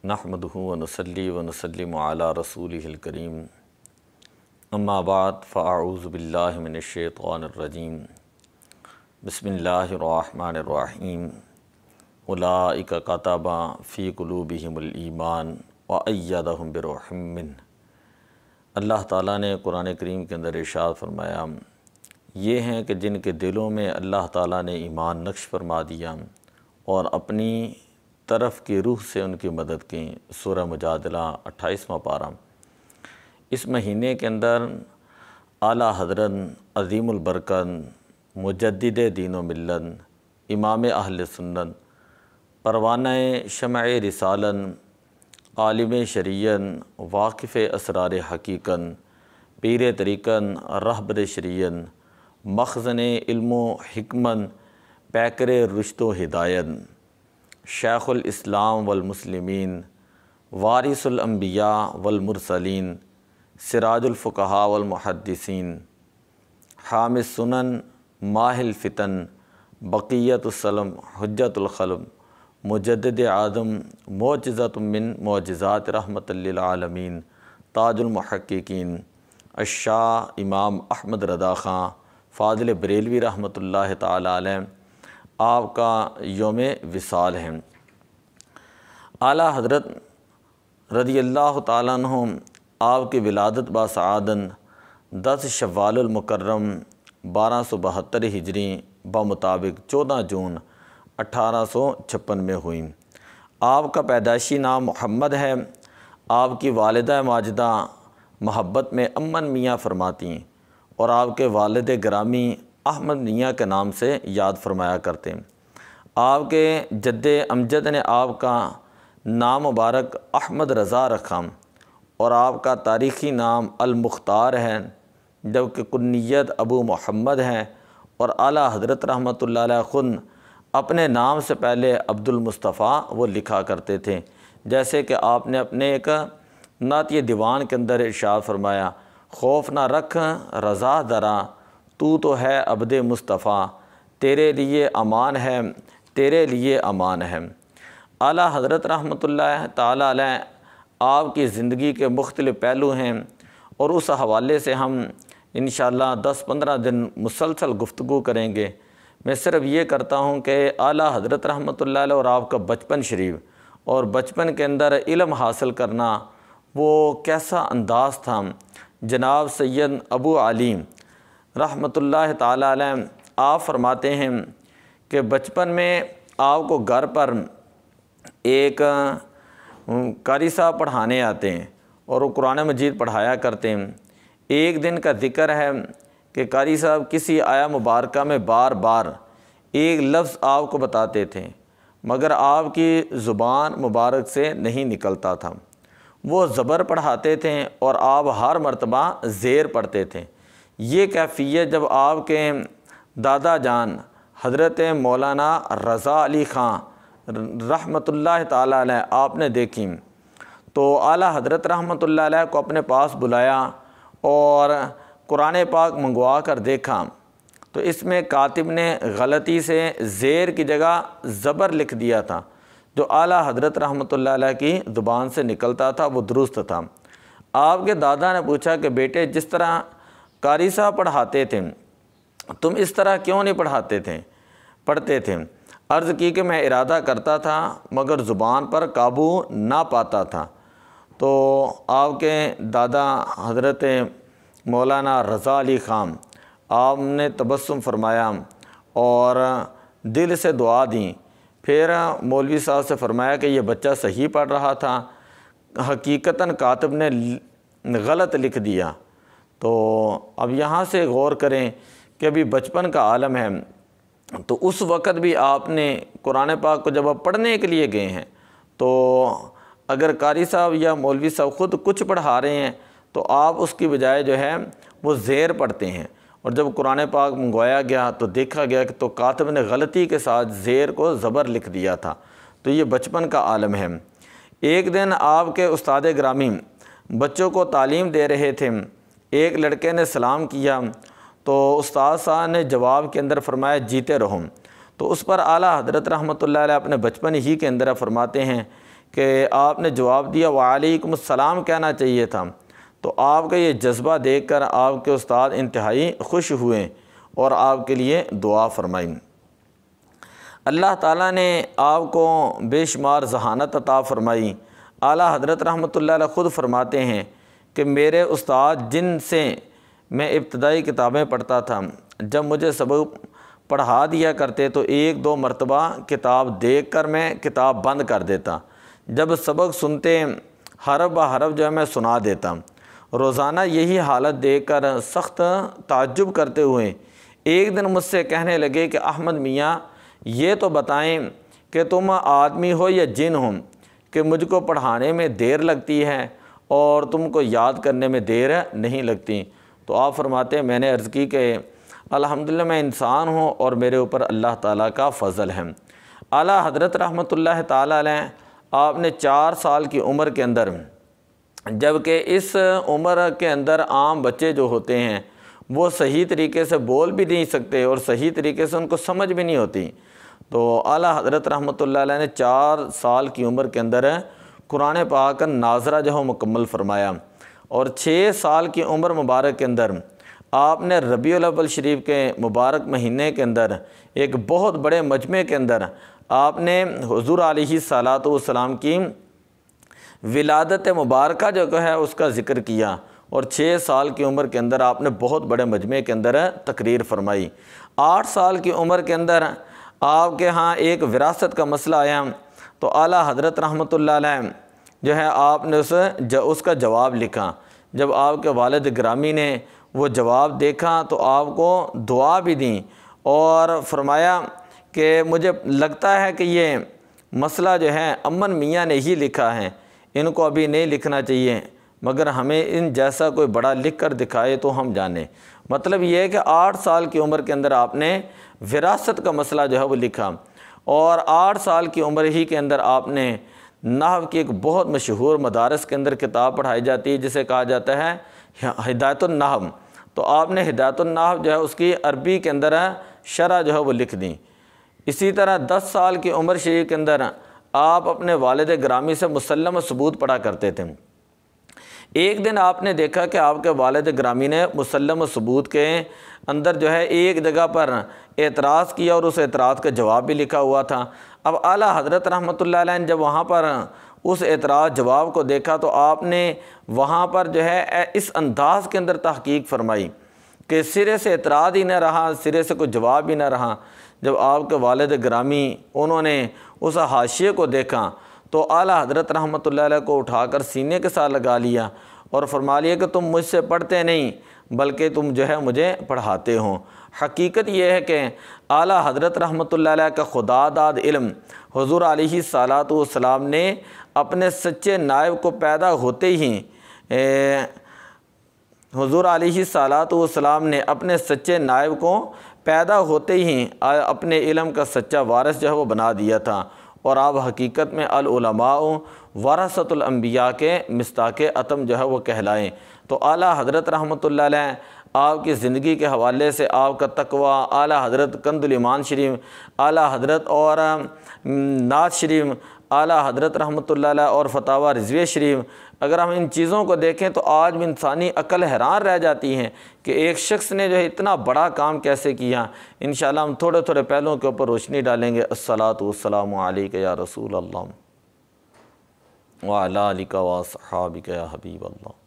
نحمدہ ونصلی ونسلم علی رسولہ الکریم اما بعد فاعوذ باللہ من الشیطان الرجیم بسم اللہ الرحمن الرحیم اولئک کتب فی قلوبہم الایمان وایدہم بروح منہ۔ اللہ تعالیٰ نے قرآن کریم کے اندر ارشاد فرمایا، یہ ہیں کہ جن کے دلوں میں اللہ تعالیٰ نے ایمان نقش فرما دیا اور اپنی طرف کی روح سے ان کی مدد کی۔ سورہ مجادلہ 28واں پارہ۔ اس مہینے کے اندر اعلیٰ حضرت عظیم البرکت مجدد دین و ملت امام اہل سنت پروانہ شمع رسالت عالم شریعت واقف اسرار حقیقت پیر طریقت رہبر شریعت مخزن علم و حکمت پیکر رشد و ہدایت شیخ الاسلام والمسلمین وارث الانبیاء والمرسلین سراج الفقہاء والمحدثین حام السنن ماہ الفتن بقیت السلم حجت الخلق مجدد اعظم معجزۃ من معجزات رحمت للعالمین تاج المحققین الشاہ امام احمد رضا خان فاضل بریلوی رحمۃ اللہ تعالی علیہ، آپ کا یوم وصال ہے۔ اعلیٰ حضرت رضی اللہ تعالیٰ عنہ آپ کی ولادت باسعادت 10 شوال المکرم 1272 ہجری بمطابق 14 جون 1856 میں ہوئی۔ آپ کا پیدائشی نام محمد ہے۔ آپ کی والدہ ماجدہ محبت میں امن میاں فرماتی ہیں اور آپ کے والد گرامی احمد میاں کے نام سے یاد فرمایا کرتے ہیں۔ آپ کے جد امجد نے آپ کا نام مبارک احمد رضا رکھا اور آپ کا تاریخی نام المختار ہے، جبکہ کنیت ابو محمد ہے، اور اعلیٰ حضرت رحمۃ اللہ علیہ خود اپنے نام سے پہلے عبد المصطفیٰ وہ لکھا کرتے تھے، جیسے کہ آپ نے اپنے ایک نعتیہ دیوان کے اندر ارشاد فرمایا، خوف نہ رکھ رضا ذرا تو ہے عبد مصطفیٰ، تیرے لیے امان ہے تیرے لیے امان ہے۔ اعلیٰ حضرت رحمۃ اللہ تعالیٰ علیہ آپ کی زندگی کے مختلف پہلو ہیں اور اس حوالے سے ہم انشاءاللہ 10-15 دن مسلسل گفتگو کریں گے۔ میں صرف یہ کرتا ہوں کہ اعلیٰ حضرت رحمۃ اللہ علیہ اور آپ کا بچپن شریف اور بچپن کے اندر علم حاصل کرنا وہ کیسا انداز تھا۔ جناب سید ابو علی رحمۃ اللہ تعالیٰ علیہ آپ فرماتے ہیں کہ بچپن میں آپ کو گھر پر ایک قاری صاحب پڑھانے آتے ہیں اور وہ قرآن مجید پڑھایا کرتے ہیں۔ ایک دن کا ذکر ہے کہ قاری صاحب کسی آیا مبارکہ میں بار بار ایک لفظ آپ کو بتاتے تھے، مگر آپ کی زبان مبارک سے نہیں نکلتا تھا۔ وہ زبر پڑھاتے تھے اور آپ ہر مرتبہ زیر پڑھتے تھے۔ یہ کیفیت جب آپ کے دادا جان حضرت مولانا رضا علی خان رحمۃ اللہ تعالیٰ علیہ آپ نے دیکھی تو اعلیٰ حضرت رحمۃ اللہ علیہ کو اپنے پاس بلایا اور قرآن پاک منگوا کر دیکھا تو اس میں کاتب نے غلطی سے زیر کی جگہ زبر لکھ دیا تھا۔ جو اعلیٰ حضرت رحمۃ اللہ علیہ کی زبان سے نکلتا تھا وہ درست تھا۔ آپ کے دادا نے پوچھا کہ بیٹے جس طرح قاری صاحب پڑھاتے تھے تم اس طرح کیوں نہیں پڑھتے تھے؟ عرض کی کہ میں ارادہ کرتا تھا مگر زبان پر قابو نہ پاتا تھا۔ تو آپ کے دادا حضرت مولانا رضا علی خان آپ نے تبسم فرمایا اور دل سے دعا دیں۔ پھر مولوی صاحب سے فرمایا کہ یہ بچہ صحیح پڑھ رہا تھا، حقیقتاً کاتب نے غلط لکھ دیا۔ تو اب یہاں سے غور کریں کہ ابھی بچپن کا عالم ہے، تو اس وقت بھی آپ نے قرآن پاک کو جب آپ پڑھنے کے لیے گئے ہیں تو اگر قاری صاحب یا مولوی صاحب خود کچھ پڑھا رہے ہیں تو آپ اس کی بجائے جو ہے وہ زیر پڑھتے ہیں، اور جب قرآن پاک منگوایا گیا تو دیکھا گیا کہ تو کاتب نے غلطی کے ساتھ زیر کو زبر لکھ دیا تھا۔ تو یہ بچپن کا عالم ہے۔ ایک دن آپ کے استاد گرامی بچوں کو تعلیم دے رہے تھے، ایک لڑکے نے سلام کیا تو استاد صاحب نے جواب کے اندر فرمایا جیتے رہو۔ تو اس پر اعلیٰ حضرت رحمۃ اللہ علیہ اپنے بچپن ہی کے اندر فرماتے ہیں کہ آپ نے جواب دیا وعلیکم السلام کہنا چاہیے تھا۔ تو آپ کا یہ جذبہ دیکھ کر آپ کے استاد انتہائی خوش ہوئے اور آپ کے لیے دعا فرمائی۔ اللہ تعالیٰ نے آپ کو بے شمار ذہانت عطا فرمائی۔ اعلیٰ حضرت رحمۃ اللہ علیہ خود فرماتے ہیں کہ میرے استاد جن سے میں ابتدائی کتابیں پڑھتا تھا، جب مجھے سبق پڑھا دیا کرتے تو ایک دو مرتبہ کتاب دیکھ کر میں کتاب بند کر دیتا، جب سبق سنتے حرف بہ حرف جو ہے میں سنا دیتا۔ روزانہ یہی حالت دیکھ کر سخت تعجب کرتے ہوئے ایک دن مجھ سے کہنے لگے کہ احمد میاں یہ تو بتائیں کہ تم آدمی ہو یا جن ہو کہ مجھ کو پڑھانے میں دیر لگتی ہے اور تم کو یاد کرنے میں دیر نہیں لگتی۔ تو آپ فرماتے ہیں میں نے عرض کی کہ الحمدللہ میں انسان ہوں اور میرے اوپر اللہ تعالیٰ کا فضل ہے۔ اعلیٰ حضرت رحمۃ اللہ تعالیٰ علیہ آپ نے 4 سال کی عمر کے اندر، جبکہ اس عمر کے اندر عام بچے جو ہوتے ہیں وہ صحیح طریقے سے بول بھی نہیں سکتے اور صحیح طریقے سے ان کو سمجھ بھی نہیں ہوتی، تو اعلیٰ حضرت رحمۃ اللہ علیہ نے 4 سال کی عمر کے اندر قرآن پاک کا ناظرہ جو ہے مکمل فرمایا، اور 6 سال کی عمر مبارک کے اندر آپ نے ربیع الاول شریف کے مبارک مہینے کے اندر ایک بہت بڑے مجمع کے اندر آپ نے حضور علیہ الصلاۃ والسلام کی ولادت مبارکہ جو ہے اس کا ذکر کیا، اور 6 سال کی عمر کے اندر آپ نے بہت بڑے مجمع کے اندر تقریر فرمائی۔ 8 سال کی عمر کے اندر آپ کے ہاں ایک وراثت کا مسئلہ آیا، تو اعلیٰ حضرت رحمۃ اللہ علیہ جو ہے آپ نے اس کا جواب لکھا۔ جب آپ کے والد گرامی نے وہ جواب دیکھا تو آپ کو دعا بھی دیں اور فرمایا کہ مجھے لگتا ہے کہ یہ مسئلہ جو ہے امن میاں نے ہی لکھا ہے، ان کو ابھی نہیں لکھنا چاہیے، مگر ہمیں ان جیسا کوئی بڑا لکھ کر دکھائے تو ہم جانیں۔ مطلب یہ ہے کہ 8 سال کی عمر کے اندر آپ نے وراثت کا مسئلہ جو ہے وہ لکھا، اور 8 سال کی عمر ہی کے اندر آپ نے نحو کی ایک بہت مشہور مدارس کے اندر کتاب پڑھائی جاتی ہے جسے کہا جاتا ہے ہدایت النحو، تو آپ نے ہدایت النحو جو ہے اس کی عربی کے اندر شرح جو ہے وہ لکھ دیں۔ اسی طرح 10 سال کی عمر شریف کے اندر آپ اپنے والد گرامی سے مسلم ثبوت پڑھا کرتے تھے۔ ایک دن آپ نے دیکھا کہ آپ کے والد گرامی نے مسلم ثبوت کے اندر جو ہے ایک جگہ پر اعتراض کیا اور اس اعتراض کا جواب بھی لکھا ہوا تھا۔ اب اعلیٰ حضرت رحمۃ اللہ علیہ نے جب وہاں پر اس اعتراض جواب کو دیکھا تو آپ نے وہاں پر جو ہے اس انداز کے اندر تحقیق فرمائی کہ سرے سے اعتراض ہی نہ رہا، سرے سے کوئی جواب ہی نہ رہا۔ جب آپ کے والد گرامی انہوں نے اس حاشیے کو دیکھا تو اعلیٰ حضرت رحمۃ اللہ علیہ کو اٹھا کر سینے کے ساتھ لگا لیا اور فرما لیا کہ تم مجھ سے پڑھتے نہیں بلکہ تم جو ہے مجھے پڑھاتے ہو۔ حقیقت یہ ہے کہ اعلیٰ حضرت رحمۃ اللہ علیہ کا خدا داد علم حضور علیہ الصلاۃ والسلام نے اپنے سچے نائب کو پیدا ہوتے ہی حضور علیہ الصلاۃ والسلام نے اپنے سچے نائب کو پیدا ہوتے ہی اپنے علم کا سچا وارث جو ہے وہ بنا دیا تھا، اور آپ حقیقت میں العلماء ورثۃ الانبیاء کے مصداق اتم جو ہے وہ کہلائیں۔ تو اعلیٰ حضرت رحمۃ اللہ علیہ آپ کی زندگی کے حوالے سے آپ کا تقوی، اعلیٰ حضرت کنز الایمان شریف، اعلیٰ حضرت اور نعت شریف، اعلیٰ حضرت رحمۃ اللہ علیہ اور فتاوی رضویہ شریف، اگر ہم ان چیزوں کو دیکھیں تو آج بھی انسانی عقل حیران رہ جاتی ہیں کہ ایک شخص نے جو ہے اتنا بڑا کام کیسے کیا۔ انشاءاللہ ہم تھوڑے تھوڑے پہلوؤں کے اوپر روشنی ڈالیں گے۔ الصلاۃ والسلام علیک یا رسول اللہ وعلی آلک واصحابک یا حبیب اللہ۔